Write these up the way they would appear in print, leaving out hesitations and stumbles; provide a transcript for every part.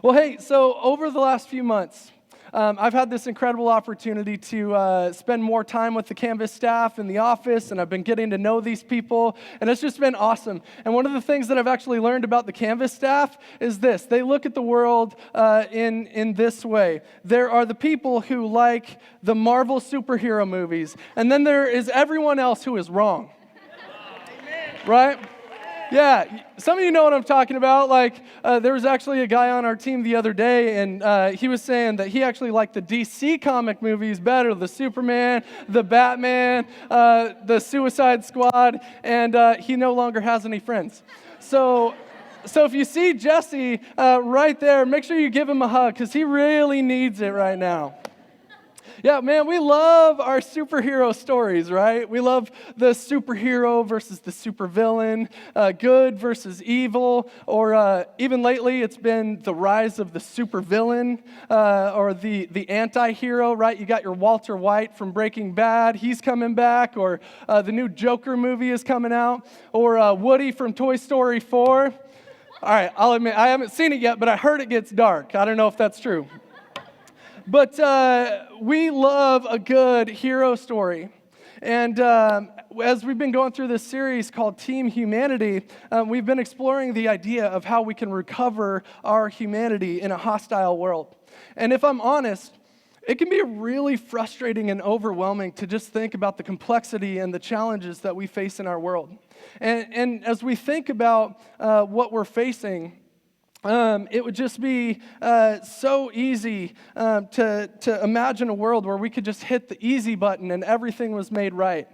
Well, hey, so over the last few months, I've had this incredible opportunity to spend more time with the Canvas staff in the office, and I've been getting to know these people, and it's just been awesome. And one of the things that I've actually learned about the Canvas staff is this. They look at the world in this way. There are the people who like the Marvel superhero movies, and then there is everyone else who is wrong. Right? Yeah, some of you know what I'm talking about. There was actually a guy on our team the other day, and he was saying that he actually liked the DC comic movies better, the Superman, the Batman, the Suicide Squad, and he no longer has any friends. So if you see Jesse right there, make sure you give him a hug, because he really needs it right now. Yeah, man, we love our superhero stories, right? We love the superhero versus the supervillain, good versus evil, or even lately it's been the rise of the supervillain or the anti-hero, right? You got your Walter White from Breaking Bad, he's coming back, or the new Joker movie is coming out, or Woody from Toy Story 4. All right, I'll admit, I haven't seen it yet, but I heard it gets dark. I don't know if that's true. But we love a good hero story. And as we've been going through this series called Team Humanity, we've been exploring the idea of how we can recover our humanity in a hostile world. And if I'm honest, it can be really frustrating and overwhelming to just think about the complexity and the challenges that we face in our world. And as we think about what we're facing, it would just be so easy to imagine a world where we could just hit the easy button and everything was made right?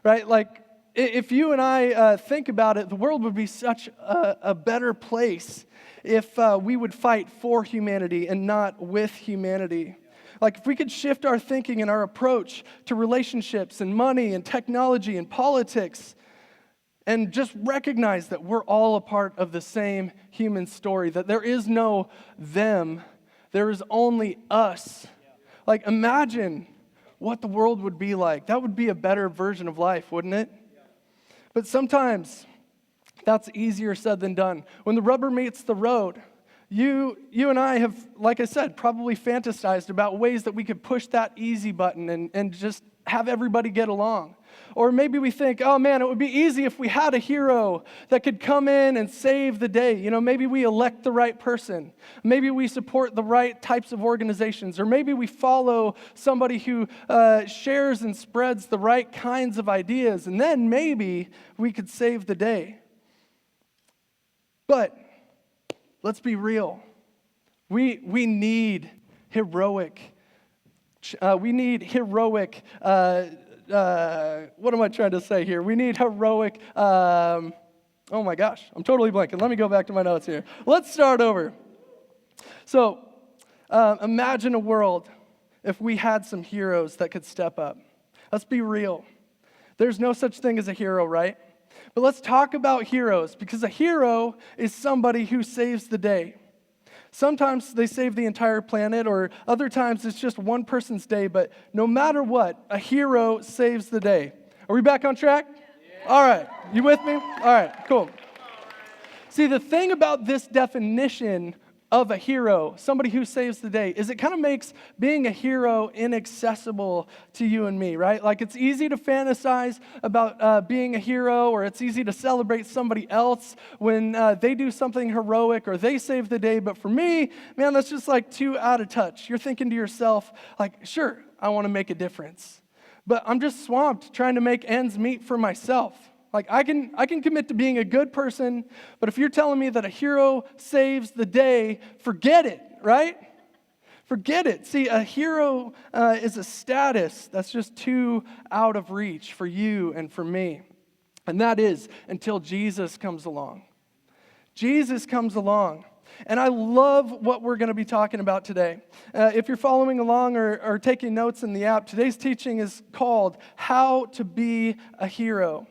Like, if you and I think about it, the world would be such a better place if we would fight for humanity and not with humanity. Like, if we could shift our thinking and our approach to relationships and money and technology and politics, and just recognize that we're all a part of the same human story, that there is no them, there is only us. Like, imagine what the world would be like. That would be a better version of life, wouldn't it? But sometimes that's easier said than done. When the rubber meets the road, you and I have, like I said, probably fantasized about ways that we could push that easy button and just have everybody get along. Or maybe we think, oh man, it would be easy if we had a hero that could come in and save the day. You know, maybe we elect the right person. Maybe we support the right types of organizations. Or maybe we follow somebody who shares and spreads the right kinds of ideas. And then maybe we could save the day. But let's be real. We need heroic. What am I trying to say here? We need heroic, oh my gosh, I'm totally blanking. Let me go back to my notes here. Let's start over. So, imagine a world if we had some heroes that could step up. Let's be real. There's no such thing as a hero, right? But let's talk about heroes, because a hero is somebody who saves the day. Sometimes they save the entire planet, or other times it's just one person's day, but no matter what, a hero saves the day. Are we back on track? Yeah. All right, you with me? All right, cool. See, the thing about this definition of a hero, somebody who saves the day, is it kind of makes being a hero inaccessible to you and me, right? Like, it's easy to fantasize about being a hero, or it's easy to celebrate somebody else when they do something heroic or they save the day. But for me, man, that's just like too out of touch. You're thinking to yourself, like, sure, I want to make a difference, but I'm just swamped trying to make ends meet for myself. Like, I can commit to being a good person, but if you're telling me that a hero saves the day, forget it, right? Forget it. See, a hero is a status that's just too out of reach for you and for me. And that is until Jesus comes along. Jesus comes along. And I love what we're going to be talking about today. If you're following along or taking notes in the app, today's teaching is called How to Be a Hero.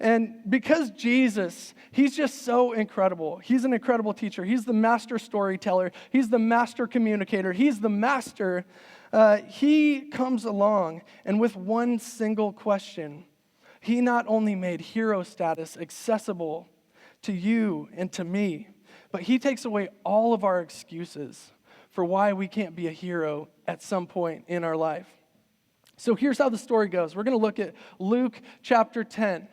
And because Jesus, he's just so incredible. He's an incredible teacher. He's the master storyteller. He's the master communicator. He's the master. He comes along, and with one single question, he not only made hero status accessible to you and to me, But he takes away all of our excuses for why we can't be a hero at some point in our life. So here's how the story goes. We're going to look at Luke chapter 10.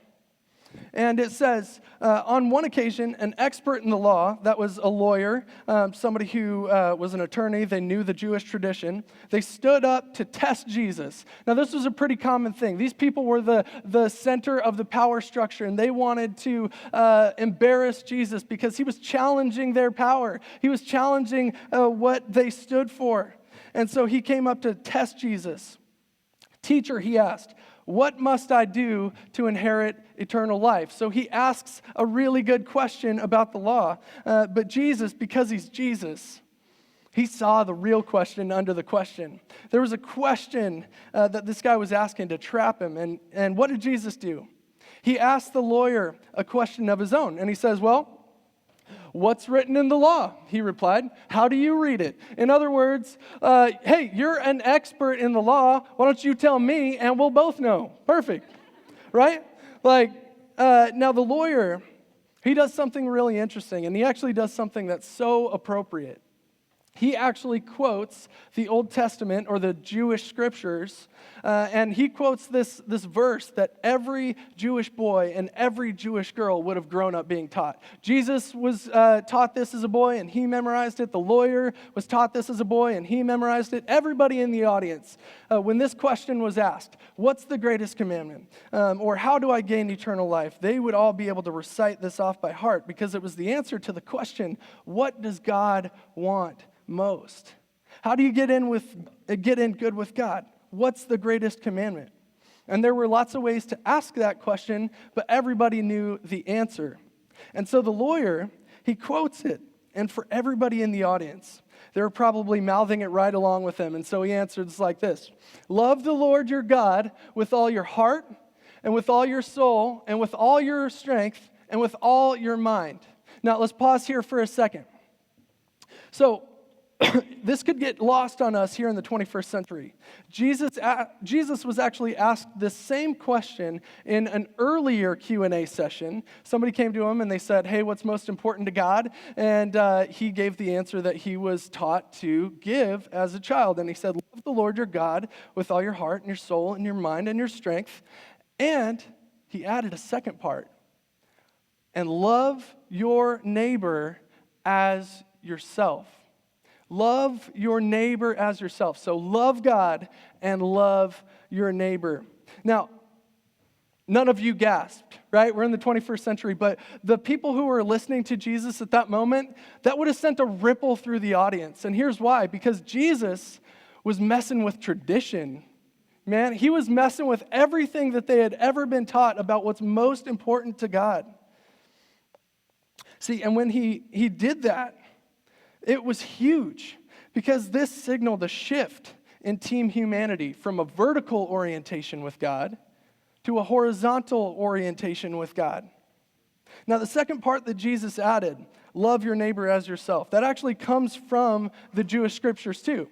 And it says, on one occasion, an expert in the law, that was a lawyer, somebody who was an attorney, they knew the Jewish tradition, they stood up to test Jesus. Now, this was a pretty common thing. These people were the center of the power structure, and they wanted to embarrass Jesus because he was challenging their power. He was challenging what they stood for. And so he came up to test Jesus. Teacher, he asked, what must I do to inherit eternal life? So he asks a really good question about the law. But Jesus, because he's Jesus, he saw the real question under the question. There was a question that this guy was asking to trap him. And what did Jesus do? He asked the lawyer a question of his own. And he says, well, what's written in the law? He replied, how do you read it? In other words, hey, you're an expert in the law. Why don't you tell me and we'll both know? Perfect, right? Now the lawyer, he does something really interesting, and he actually does something that's so appropriate. He actually quotes the Old Testament or the Jewish scriptures, and he quotes this verse that every Jewish boy and every Jewish girl would have grown up being taught. Jesus was taught this as a boy, and he memorized it. The lawyer was taught this as a boy, and he memorized it. Everybody in the audience, when this question was asked, what's the greatest commandment? Or how do I gain eternal life? They would all be able to recite this off by heart because it was the answer to the question, what does God want most? How do you get in good with God? What's the greatest commandment? And there were lots of ways to ask that question, but everybody knew the answer. And so the lawyer, he quotes it. And for everybody in the audience, they were probably mouthing it right along with him. And so he answers like this: love the Lord your God with all your heart and with all your soul and with all your strength and with all your mind. Now let's pause here for a second. So this could get lost on us here in the 21st century. Jesus was actually asked this same question in an earlier Q&A session. Somebody came to him and they said, hey, what's most important to God? And he gave the answer that he was taught to give as a child. And he said, love the Lord your God with all your heart and your soul and your mind and your strength. And he added a second part. And love your neighbor as yourself. Love your neighbor as yourself. So love God and love your neighbor. Now, none of you gasped, right? We're in the 21st century, but the people who were listening to Jesus at that moment, that would have sent a ripple through the audience. And here's why: because Jesus was messing with tradition. Man, he was messing with everything that they had ever been taught about what's most important to God. See, and when he did that, it was huge because this signaled a shift in team humanity from a vertical orientation with God to a horizontal orientation with God. Now, the second part that Jesus added, love your neighbor as yourself, that actually comes from the Jewish scriptures too.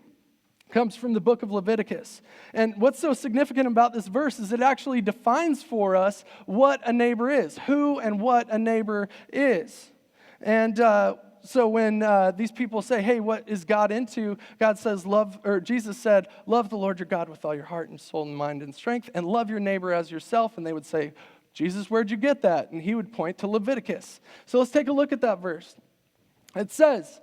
It comes from the book of Leviticus. And what's so significant about this verse is it actually defines for us what a neighbor is, who and what a neighbor is. And so when these people say, hey, what is God into? Jesus said, love the Lord your God with all your heart and soul and mind and strength, and love your neighbor as yourself. And they would say, Jesus, where'd you get that? And he would point to Leviticus. So let's take a look at that verse. It says,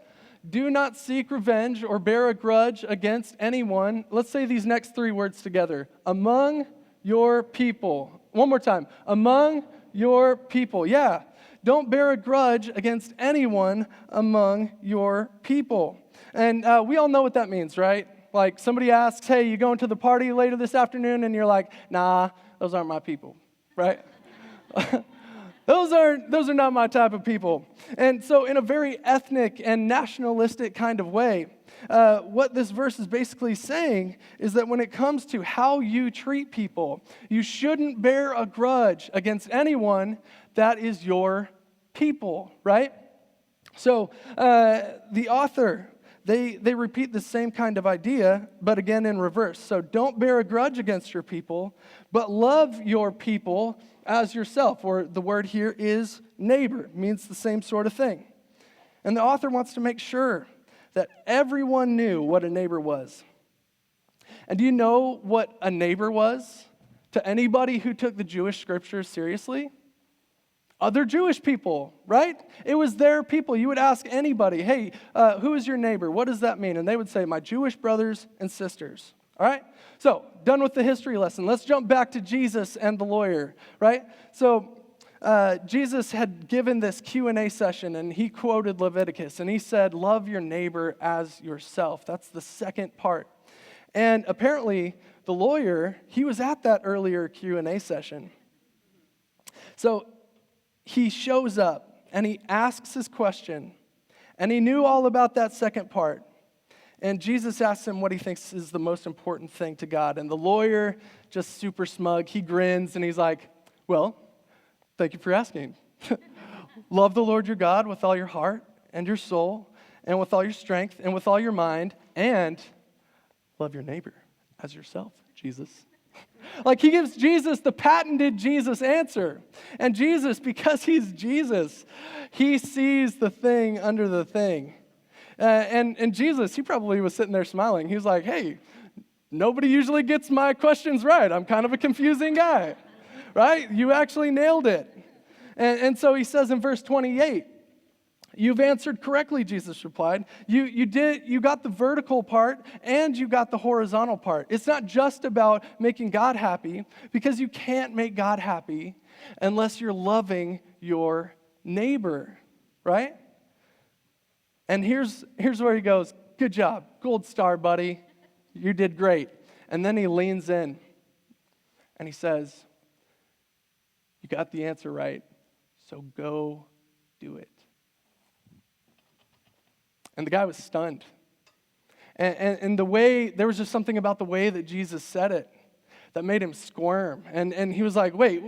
do not seek revenge or bear a grudge against anyone. Let's say these next three words together. Among your people. One more time. Among your people. Yeah. Don't bear a grudge against anyone among your people. And we all know what that means, right? Like somebody asks, hey, you going to the party later this afternoon? And you're like, nah, those aren't my people, right? Those are not my type of people. And so in a very ethnic and nationalistic kind of way, what this verse is basically saying is that when it comes to how you treat people, you shouldn't bear a grudge against anyone that is your people, right? So the author, they repeat the same kind of idea, but again in reverse. So don't bear a grudge against your people, but love your people as yourself, or the word here is neighbor. It means the same sort of thing. And the author wants to make sure that everyone knew what a neighbor was. And do you know what a neighbor was to anybody who took the Jewish scriptures seriously? Other Jewish people, right? It was their people. You would ask anybody, hey, who is your neighbor? What does that mean? And they would say, my Jewish brothers and sisters. All right? So, done with the history lesson. Let's jump back to Jesus and the lawyer, right? So, Jesus had given this Q&A session, and he quoted Leviticus, and he said, love your neighbor as yourself. That's the second part. And apparently, the lawyer, he was at that earlier Q&A session. So, he shows up, and he asks his question, and he knew all about that second part. And Jesus asks him what he thinks is the most important thing to God. And the lawyer, just super smug, he grins, and he's like, well, thank you for asking. Love the Lord your God with all your heart and your soul and with all your strength and with all your mind, and love your neighbor as yourself, Jesus. Like, he gives Jesus the patented Jesus answer. And Jesus, because he's Jesus, he sees the thing under the thing. And Jesus, he probably was sitting there smiling. He was like, hey, nobody usually gets my questions right. I'm kind of a confusing guy, right? You actually nailed it. And so he says in verse 28, you've answered correctly, Jesus replied. You got the vertical part and you got the horizontal part. It's not just about making God happy, because you can't make God happy unless you're loving your neighbor, right? And here's where he goes, good job, gold star, buddy. You did great. And then he leans in and he says, you got the answer right, so go do it. And the guy was stunned. And the way, there was just something about the way that Jesus said it that made him squirm. And he was like, wait,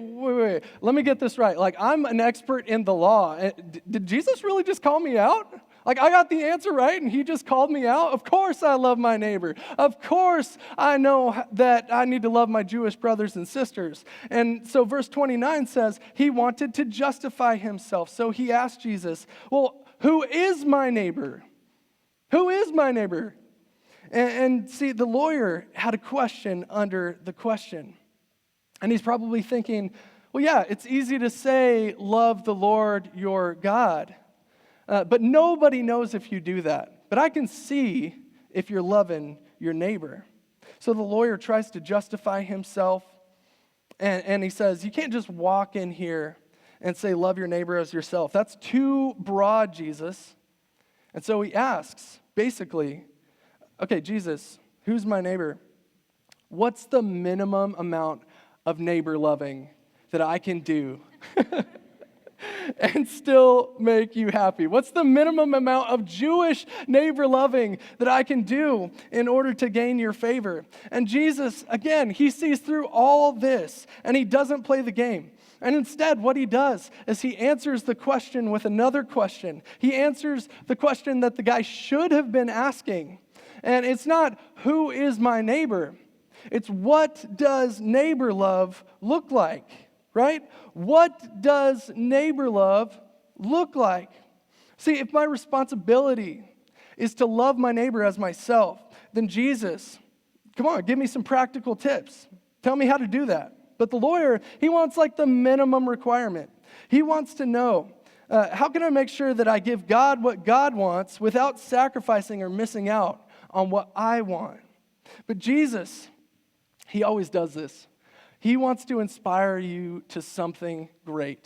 let me get this right. Like, I'm an expert in the law. Did Jesus really just call me out? Like, I got the answer right, and he just called me out? Of course I love my neighbor. Of course I know that I need to love my Jewish brothers and sisters. And so verse 29 says, he wanted to justify himself. So he asked Jesus, well, who is my neighbor? Who is my neighbor? And see, the lawyer had a question under the question. And he's probably thinking, well, yeah, it's easy to say, love the Lord your God. But nobody knows if you do that. But I can see if you're loving your neighbor. So the lawyer tries to justify himself. And he says, you can't just walk in here and say, love your neighbor as yourself. That's too broad, Jesus. And so he asks, basically, okay, Jesus, who's my neighbor? What's the minimum amount of neighbor loving that I can do and still make you happy? What's the minimum amount of Jewish neighbor loving that I can do in order to gain your favor? And Jesus, again, he sees through all this, and he doesn't play the game. And instead, what he does is he answers the question with another question. He answers the question that the guy should have been asking. And it's not, who is my neighbor? It's, what does neighbor love look like, right? What does neighbor love look like? See, if my responsibility is to love my neighbor as myself, then Jesus, come on, give me some practical tips. Tell me how to do that. But the lawyer, he wants like the minimum requirement. He wants to know, how can I make sure that I give God what God wants without sacrificing or missing out on what I want? But Jesus, he always does this. He wants to inspire you to something great.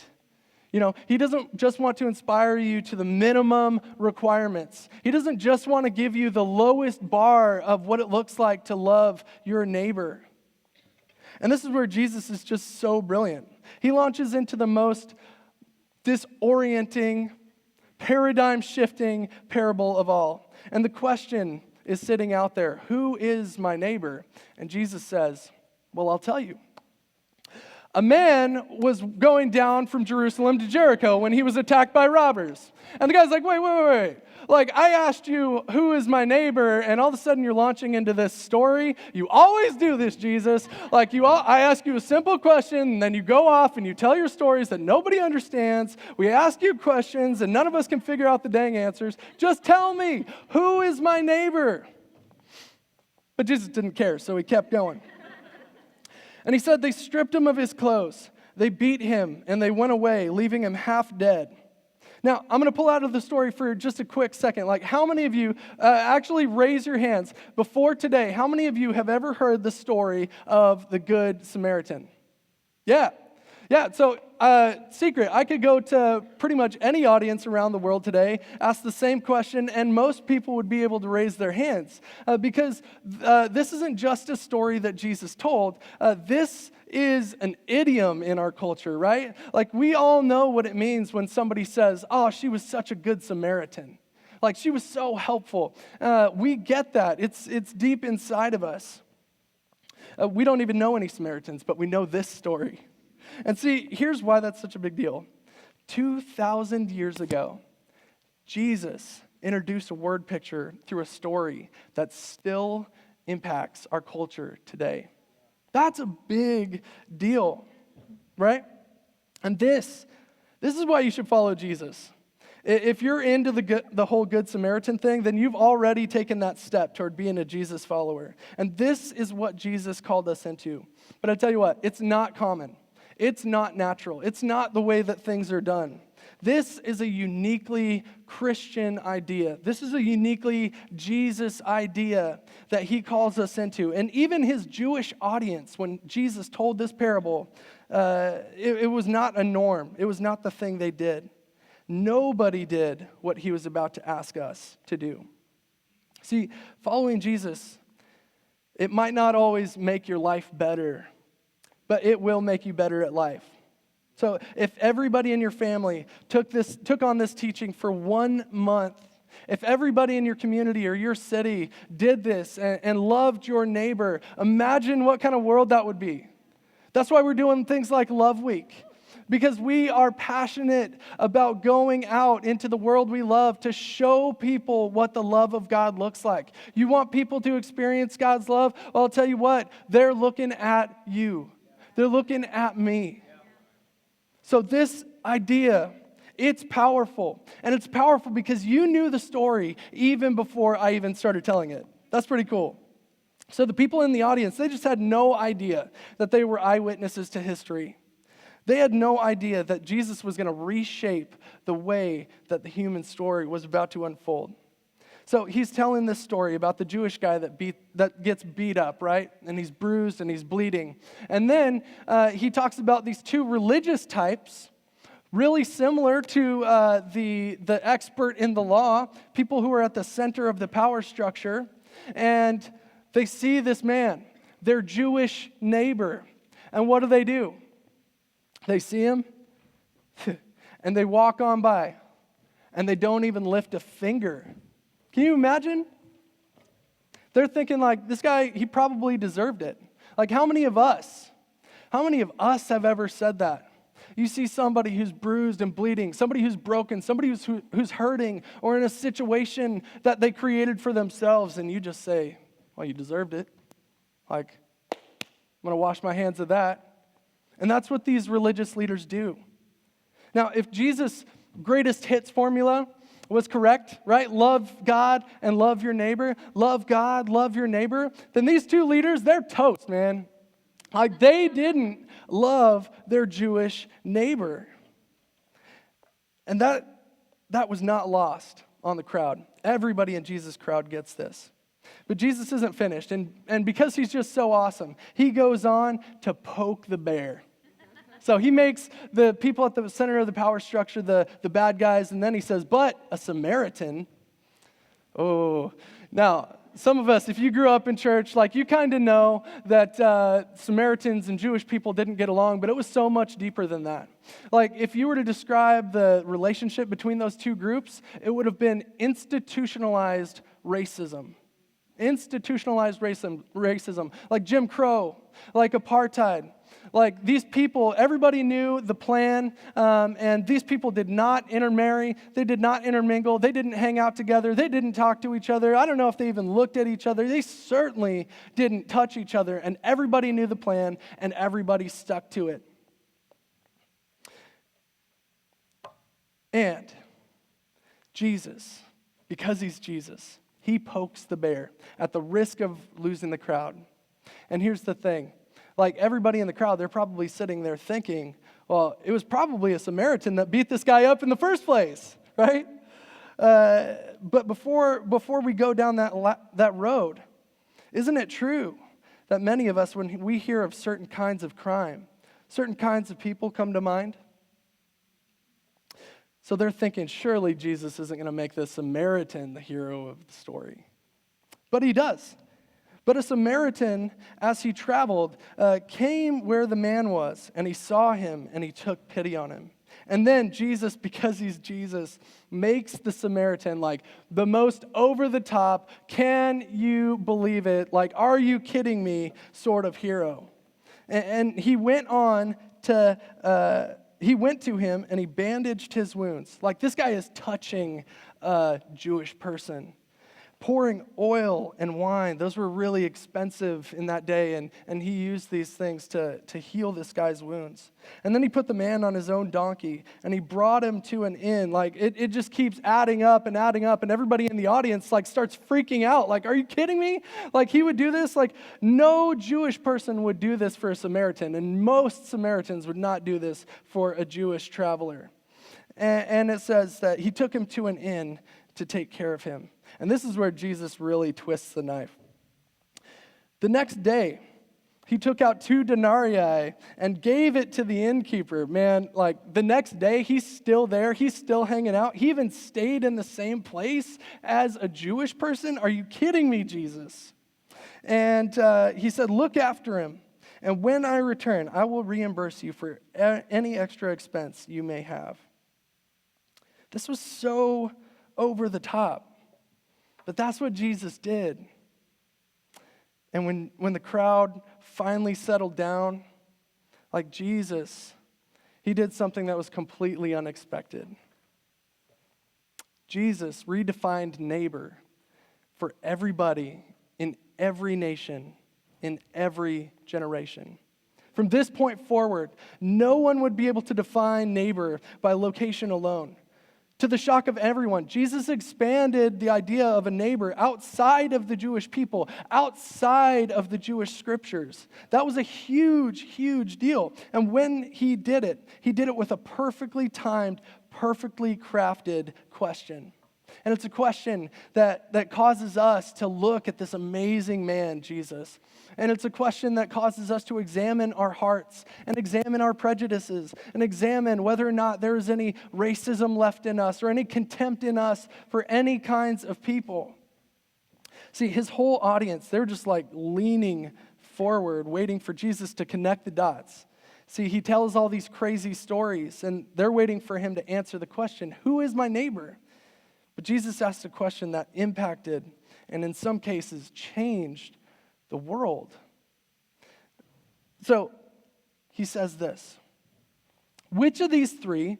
You know, he doesn't just want to inspire you to the minimum requirements. He doesn't just want to give you the lowest bar of what it looks like to love your neighbor. And this is where Jesus is just so brilliant. He launches into the most disorienting, paradigm-shifting parable of all. And the question is sitting out there, who is my neighbor? And Jesus says, well, I'll tell you. A man was going down from Jerusalem to Jericho when he was attacked by robbers. And the guy's like, wait. Like, I asked you, who is my neighbor? And all of a sudden you're launching into this story. You always do this, Jesus. Like, I ask you a simple question, and then you go off and you tell your stories that nobody understands. We ask you questions, and none of us can figure out the dang answers. Just tell me, who is my neighbor? But Jesus didn't care, so he kept going. And he said they stripped him of his clothes. They beat him, and they went away, leaving him half dead. Now, I'm going to pull out of the story for just a quick second. Like, how many of you, actually raise your hands, before today, how many of you have ever heard the story of the Good Samaritan? Yeah, so secret, I could go to pretty much any audience around the world today, ask the same question, and most people would be able to raise their hands because this isn't just a story that Jesus told. This is an idiom in our culture, right? Like, we all know what it means when somebody says, oh, she was such a good Samaritan. Like, she was so helpful. We get that. It's deep inside of us. We don't even know any Samaritans, but we know this story. And see, here's why that's such a big deal. 2,000 years ago, Jesus introduced a word picture through a story that still impacts our culture today. That's a big deal, right? And this is why you should follow Jesus. If you're into the whole Good Samaritan thing, then you've already taken that step toward being a Jesus follower. And this is what Jesus called us into. But I tell you what, it's not common. It's not natural. It's not the way that things are done. This is a uniquely Christian idea. This is a uniquely Jesus idea that he calls us into. And even his Jewish audience, when Jesus told this parable, it was not a norm. It was not the thing they did. Nobody did what he was about to ask us to do. See, following Jesus, it might not always make your life better, but it will make you better at life. So if everybody in your family took on this teaching for 1 month, if everybody in your community or your city did this and loved your neighbor, imagine what kind of world that would be. That's why we're doing things like Love Week, because we are passionate about going out into the world we love to show people what the love of God looks like. You want people to experience God's love? Well, I'll tell you what, they're looking at you. They're looking at me. So this idea, it's powerful. And it's powerful because you knew the story even before I even started telling it. That's pretty cool. So the people in the audience, they just had no idea that they were eyewitnesses to history. They had no idea that Jesus was going to reshape the way that the human story was about to unfold. So he's telling this story about the Jewish guy that gets beat up, right? And he's bruised and he's bleeding. And then he talks about these two religious types, really similar to the expert in the law, people who are at the center of the power structure. And they see this man, their Jewish neighbor. And what do? They see him and they walk on by and they don't even lift a finger. Can you imagine? They're thinking like, this guy, he probably deserved it. Like, how many of us have ever said that? You see somebody who's bruised and bleeding, somebody who's broken, somebody who's hurting, or in a situation that they created for themselves, and you just say, well, you deserved it. Like, I'm going to wash my hands of that. And that's what these religious leaders do. Now, if Jesus' greatest hits formula was correct, right? Love God and love your neighbor. Love God, love your neighbor. Then these two leaders, they're toast, man. Like, they didn't love their Jewish neighbor. And that was not lost on the crowd. Everybody in Jesus' crowd gets this. But Jesus isn't finished. And because he's just so awesome, he goes on to poke the bear. So he makes the people at the center of the power structure the bad guys, and then he says, but a Samaritan. Oh, now, some of us, if you grew up in church, like, you kind of know that Samaritans and Jewish people didn't get along, but it was so much deeper than that. Like, if you were to describe the relationship between those two groups, it would have been institutionalized racism. institutionalized racism, like Jim Crow, like apartheid. Like these people, everybody knew the plan, and these people did not intermarry. They did not intermingle. They didn't hang out together. They didn't talk to each other. I don't know if they even looked at each other. They certainly didn't touch each other, and everybody knew the plan, and everybody stuck to it. And Jesus, because he's Jesus, he pokes the bear at the risk of losing the crowd. And here's the thing. Like everybody in the crowd, they're probably sitting there thinking, well, it was probably a Samaritan that beat this guy up in the first place, right? But before we go down that road, isn't it true that many of us, when we hear of certain kinds of crime, certain kinds of people come to mind? So they're thinking, surely Jesus isn't going to make the Samaritan the hero of the story. But he does. But a Samaritan, as he traveled, came where the man was, and he saw him, and he took pity on him. And then Jesus, because he's Jesus, makes the Samaritan like the most over-the-top, can you believe it, like, are you kidding me, sort of hero. And he went on to... He went to him and he bandaged his wounds. Like this guy is touching a Jewish person. Pouring oil and wine. Those were really expensive in that day, and he used these things to heal this guy's wounds. And then he put the man on his own donkey, and he brought him to an inn. Like, it just keeps adding up, and everybody in the audience, like, starts freaking out. Like, are you kidding me? Like, he would do this? Like, no Jewish person would do this for a Samaritan, and most Samaritans would not do this for a Jewish traveler. And it says that he took him to an inn to take care of him. And this is where Jesus really twists the knife. The next day, he took out 2 denarii and gave it to the innkeeper. Man, like the next day, he's still there. He's still hanging out. He even stayed in the same place as a Jewish person. Are you kidding me, Jesus? And he said, look after him. And when I return, I will reimburse you for any extra expense you may have. This was so over the top. But that's what Jesus did. And when the crowd finally settled down, like Jesus, he did something that was completely unexpected. Jesus redefined neighbor for everybody in every nation, in every generation. From this point forward, no one would be able to define neighbor by location alone. To the shock of everyone, Jesus expanded the idea of a neighbor outside of the Jewish people, outside of the Jewish scriptures. That was a huge, huge deal. And when he did it with a perfectly timed, perfectly crafted question. And it's a question that causes us to look at this amazing man, Jesus. And it's a question that causes us to examine our hearts and examine our prejudices and examine whether or not there is any racism left in us or any contempt in us for any kinds of people. See, his whole audience, they're just like leaning forward, waiting for Jesus to connect the dots. See, he tells all these crazy stories, and they're waiting for him to answer the question, who is my neighbor? But Jesus asked a question that impacted and in some cases changed the world. So he says this, which of these 3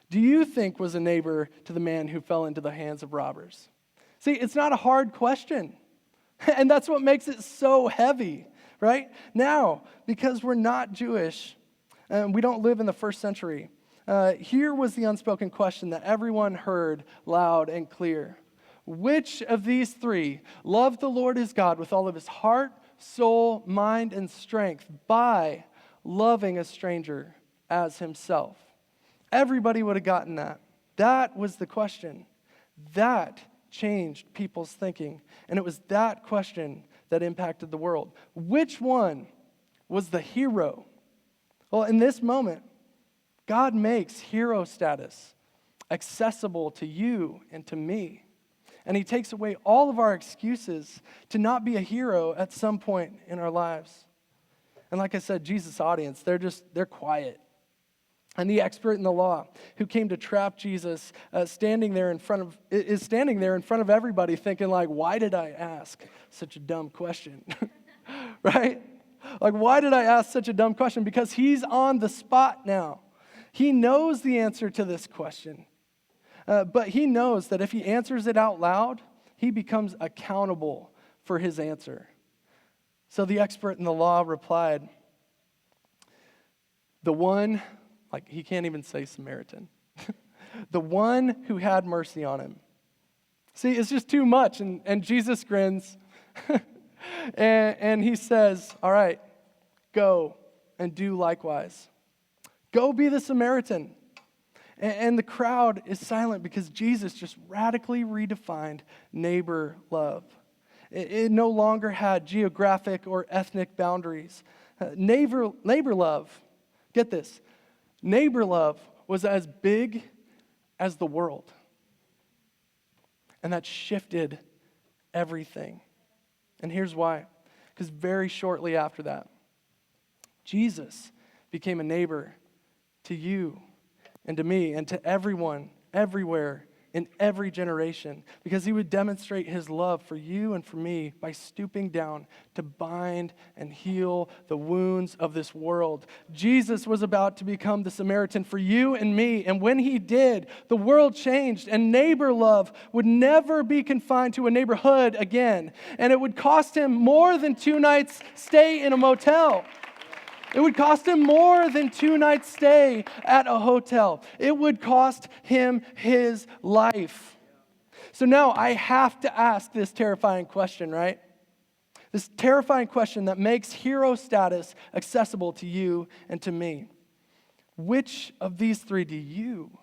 do you think was a neighbor to the man who fell into the hands of robbers? See, it's not a hard question. And that's what makes it so heavy, right? Now, because we're not Jewish and we don't live in the first century, here was the unspoken question that everyone heard loud and clear. Which of these 3 loved the Lord his God with all of his heart, soul, mind, and strength by loving a stranger as himself? Everybody would have gotten that. That was the question. That changed people's thinking. And it was that question that impacted the world. Which one was the hero? Well, in this moment, God makes hero status accessible to you and to me. And he takes away all of our excuses to not be a hero at some point in our lives. And like I said, Jesus' audience, they're quiet. And the expert in the law who came to trap Jesus is standing there in front of everybody thinking like, why did I ask such a dumb question? Right? Like, why did I ask such a dumb question? Because he's on the spot now. He knows the answer to this question. But he knows that if he answers it out loud, he becomes accountable for his answer. So the expert in the law replied, the one, like he can't even say Samaritan, the one who had mercy on him. See, it's just too much. And Jesus grins and he says, all right, go and do likewise. Go be the Samaritan. And the crowd is silent because Jesus just radically redefined neighbor love. It no longer had geographic or ethnic boundaries. Neighbor love, get this, neighbor love was as big as the world. And that shifted everything. And here's why. Because very shortly after that, Jesus became a neighbor to you and to me and to everyone, everywhere, in every generation, because he would demonstrate his love for you and for me by stooping down to bind and heal the wounds of this world. Jesus was about to become the Samaritan for you and me, and when he did, the world changed, and neighbor love would never be confined to a neighborhood again, and it would cost him more than 2 nights stay in a motel. It would cost him more than 2 nights stay at a hotel. It would cost him his life. So now I have to ask this terrifying question, right? This terrifying question that makes hero status accessible to you and to me. Which of these 3 do you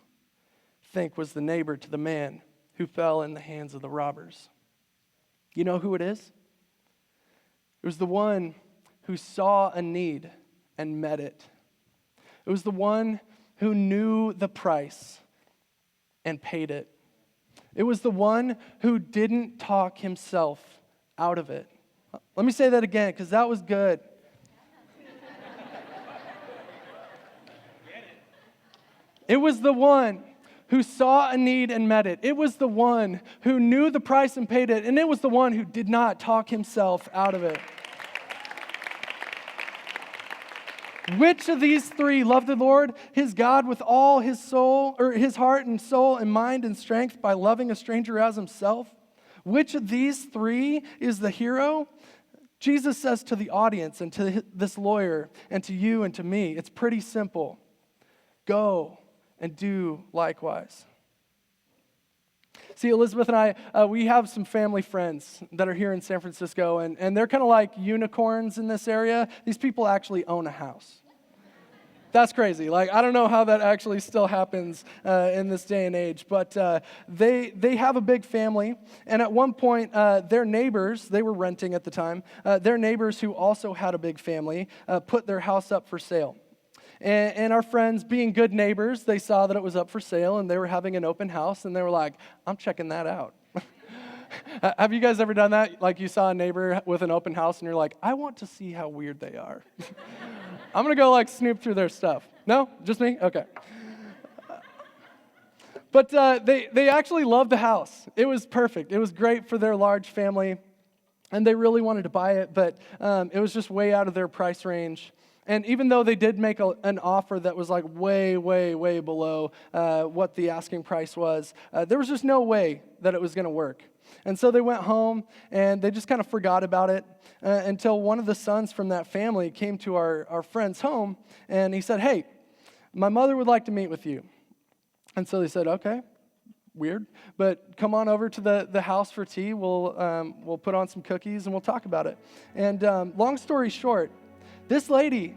think was the neighbor to the man who fell in the hands of the robbers? You know who it is? It was the one who saw a need and met it. It was the one who knew the price and paid it. It was the one who didn't talk himself out of it. Let me say that again, because that was good. It was the one who saw a need and met it. It was the one who knew the price and paid it. And it was the one who did not talk himself out of it. Which of these 3 loved the Lord, his God, with all his soul, or his heart and soul and mind and strength by loving a stranger as himself? Which of these 3 is the hero? Jesus says to the audience and to this lawyer and to you and to me, it's pretty simple. Go and do likewise. See, Elizabeth and I, we have some family friends that are here in San Francisco, and they're kind of like unicorns in this area. These people actually own a house. That's crazy. Like, I don't know how that actually still happens in this day and age, but they have a big family, and at one point, their neighbors, they were renting at the time, their neighbors who also had a big family put their house up for sale. And our friends, being good neighbors, they saw that it was up for sale and they were having an open house and they were like, I'm checking that out. Have you guys ever done that? Like you saw a neighbor with an open house and you're like, I want to see how weird they are. I'm going to go like snoop through their stuff. No? Just me? Okay. But they actually loved the house. It was perfect. It was great for their large family and they really wanted to buy it, but it was just way out of their price range. And even though they did make an offer that was like way, way, way below what the asking price was, there was just no way that it was going to work. And so they went home and they just kind of forgot about it until one of the sons from that family came to our friend's home and he said, hey, my mother would like to meet with you. And so they said, okay, weird, but come on over to the house for tea. We'll put on some cookies and we'll talk about it. And long story short, this lady,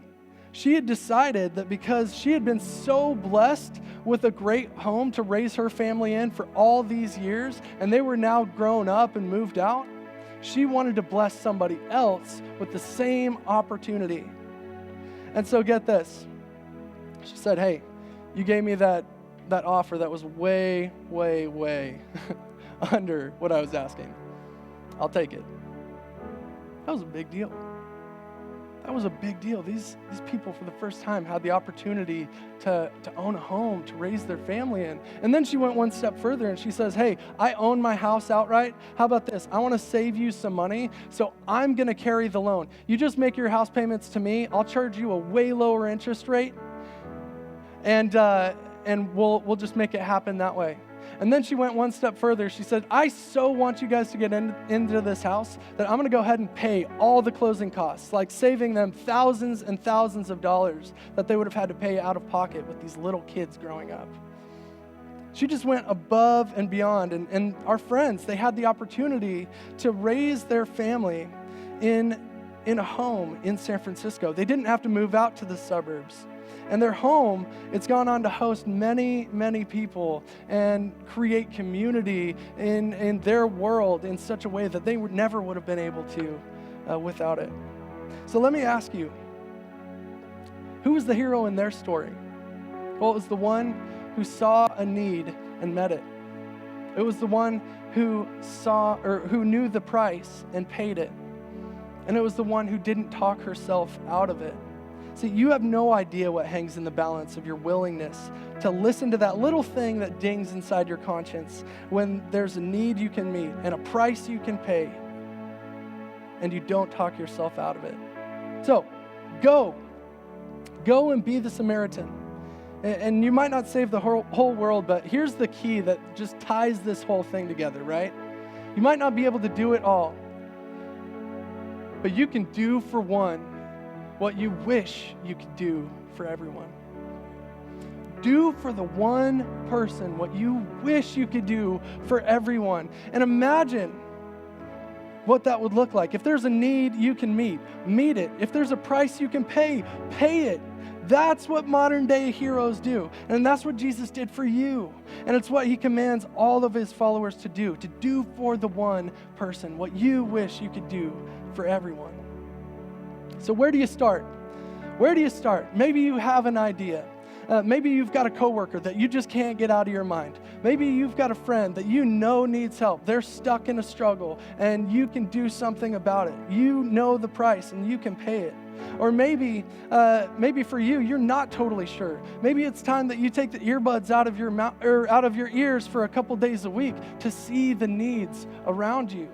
she had decided that because she had been so blessed with a great home to raise her family in for all these years, and they were now grown up and moved out, she wanted to bless somebody else with the same opportunity. And so get this. She said, hey, you gave me that offer that was way, way, way under what I was asking. I'll take it. That was a big deal. that was a big deal. These people for the first time had the opportunity to own a home, to raise their family in. And then she went one step further and she says, hey, I own my house outright. How about this? I want to save you some money, so I'm going to carry the loan. You just make your house payments to me. I'll charge you a way lower interest rate, and we'll just make it happen that way. And then she went one step further. She said, I so want you guys to get into this house that I'm going to go ahead and pay all the closing costs, like saving them thousands and thousands of dollars that they would have had to pay out of pocket with these little kids growing up. She just went above and beyond. And our friends, they had the opportunity to raise their family in a home in San Francisco. They didn't have to move out to the suburbs. And their home, it's gone on to host many, many people and create community in their world in such a way that they never would have been able to without it. So let me ask you, who was the hero in their story? Well, it was the one who saw a need and met it. It was the one who knew the price and paid it. And it was the one who didn't talk herself out of it. See, you have no idea what hangs in the balance of your willingness to listen to that little thing that dings inside your conscience when there's a need you can meet and a price you can pay, and you don't talk yourself out of it. So, go and be the Samaritan. And you might not save the whole world, but here's the key that just ties this whole thing together, right? You might not be able to do it all, but you can do for one what you wish you could do for everyone. Do for the one person what you wish you could do for everyone. And imagine what that would look like. If there's a need you can meet it. If there's a price you can pay it. That's what modern day heroes do. And that's what Jesus did for you. And it's what he commands all of his followers to do for the one person what you wish you could do for everyone. So where do you start? Where do you start? Maybe you have an idea. Maybe you've got a coworker that you just can't get out of your mind. Maybe you've got a friend that you know needs help. They're stuck in a struggle and you can do something about it. You know the price and you can pay it. Or maybe for you, you're not totally sure. Maybe it's time that you take the earbuds out of your mouth or out of your ears for a couple days a week to see the needs around you.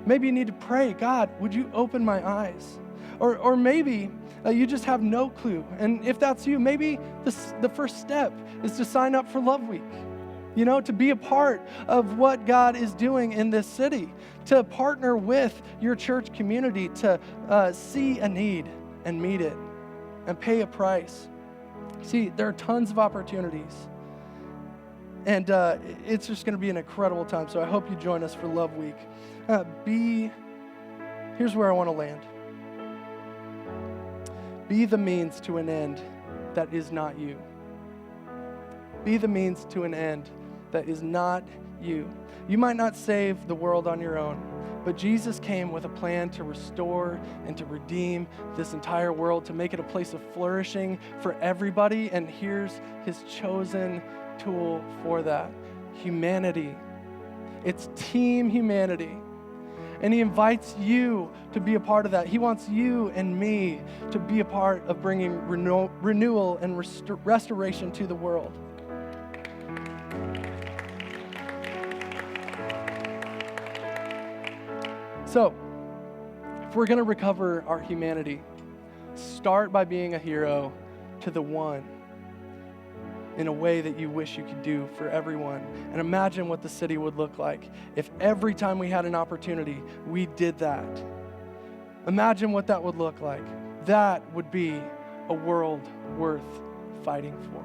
Maybe you need to pray, God, would you open my eyes? Or maybe you just have no clue. And if that's you, maybe the first step is to sign up for Love Week. You know, to be a part of what God is doing in this city, to partner with your church community to see a need and meet it and pay a price. See, there are tons of opportunities. And it's just going to be an incredible time. So I hope you join us for Love Week. Here's where I want to land. Be the means to an end that is not you. Be the means to an end that is not you. You might not save the world on your own, but Jesus came with a plan to restore and to redeem this entire world, to make it a place of flourishing for everybody. And here's his chosen tool for that: humanity. It's team humanity. And he invites you to be a part of that. He wants you and me to be a part of bringing renewal and restoration to the world. So, if we're going to recover our humanity, start by being a hero to the one in a way that you wish you could do for everyone. And imagine what the city would look like if every time we had an opportunity, we did that. Imagine what that would look like. That would be a world worth fighting for.